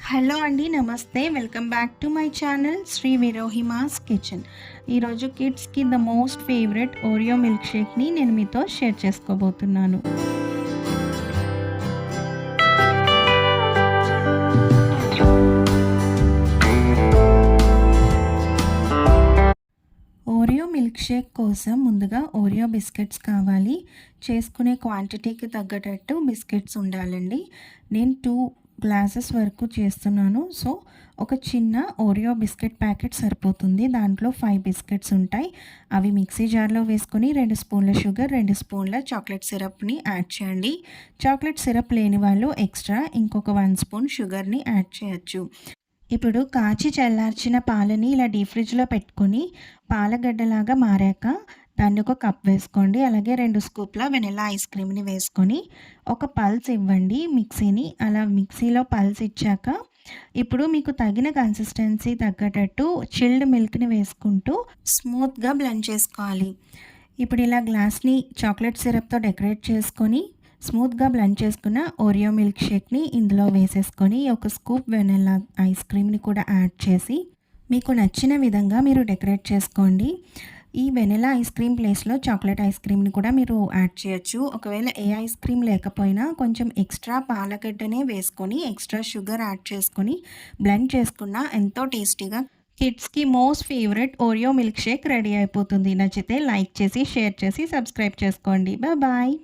Hello అండి. నమస్తే. Welcome back to my channel Shri Virohima's kitchen. ఈరోజు కిడ్స్‌కి the most favourite Oreo milk షేక్‌ని నేను మీతో షేర్ చేసుకోబోతున్నాను. ఓరియో మిల్క్ షేక్ కోసం ముందుగా ఓరియో బిస్కెట్స్ కావాలి. చేసుకునే క్వాంటిటీకి తగ్గట్టు బిస్కెట్స్ ఉండాలండి. నేను 2 గ్లాసెస్ వరకు చేస్తున్నాను. సో ఒక చిన్న ఓరియో బిస్కెట్ ప్యాకెట్ సరిపోతుంది. దాంట్లో 5 బిస్కెట్స్ ఉంటాయి. అవి మిక్సీ జార్లో వేసుకొని 2 స్పూన్ల షుగర్, 2 స్పూన్ల చాక్లెట్ సిరప్ని యాడ్ చేయండి. చాక్లెట్ సిరప్ లేని వాళ్ళు ఎక్స్ట్రా ఇంకొక 1 స్పూన్ షుగర్ని యాడ్ చేయొచ్చు. ఇప్పుడు కాచి చల్లార్చిన పాలని ఇలా డీప్ ఫ్రిడ్జ్లో పెట్టుకొని పాలగడ్డలాగా మారాక దాన్ని ఒక కప్ వేసుకోండి. అలాగే 2 స్కూప్ల వెనిలా ఐస్ క్రీమ్ని వేసుకొని ఒక పల్స్ ఇవ్వండి మిక్సీని. అలా మిక్సీలో పల్స్ ఇచ్చాక ఇప్పుడు మీకు తగిన కన్సిస్టెన్సీ తగ్గట్టు చిల్డ్ మిల్క్ని వేసుకుంటూ స్మూత్గా బ్లెండ్ చేసుకోవాలి. ఇప్పుడు ఇలా గ్లాస్ని చాక్లెట్ సిరప్తో డెకరేట్ చేసుకొని స్మూత్గా బ్లెండ్ చేసుకున్న ఓరియో మిల్క్ షేక్ని ఇందులో వేసేసుకొని ఒక స్కూప్ వెనిలా ఐస్ క్రీమ్ని కూడా యాడ్ చేసి మీకు నచ్చిన విధంగా మీరు డెకరేట్ చేసుకోండి. ఈ వెనిలా ఐస్ క్రీమ్ ప్లేస్లో చాక్లెట్ ఐస్ క్రీమ్ని కూడా మీరు యాడ్ చేయొచ్చు. ఒకవేళ ఏ ఐస్ క్రీమ్ లేకపోయినా కొంచెం ఎక్స్ట్రా పాలగడ్డనే వేసుకొని ఎక్స్ట్రా షుగర్ యాడ్ చేసుకొని బ్లెండ్ చేసుకున్న ఎంతో టేస్టీగా కిడ్స్కి most favourite Oreo milkshake ready అయిపోతుంది. నచ్చితే లైక్ చేసి షేర్ చేసి సబ్స్క్రైబ్ చేసుకోండి. బాయ్.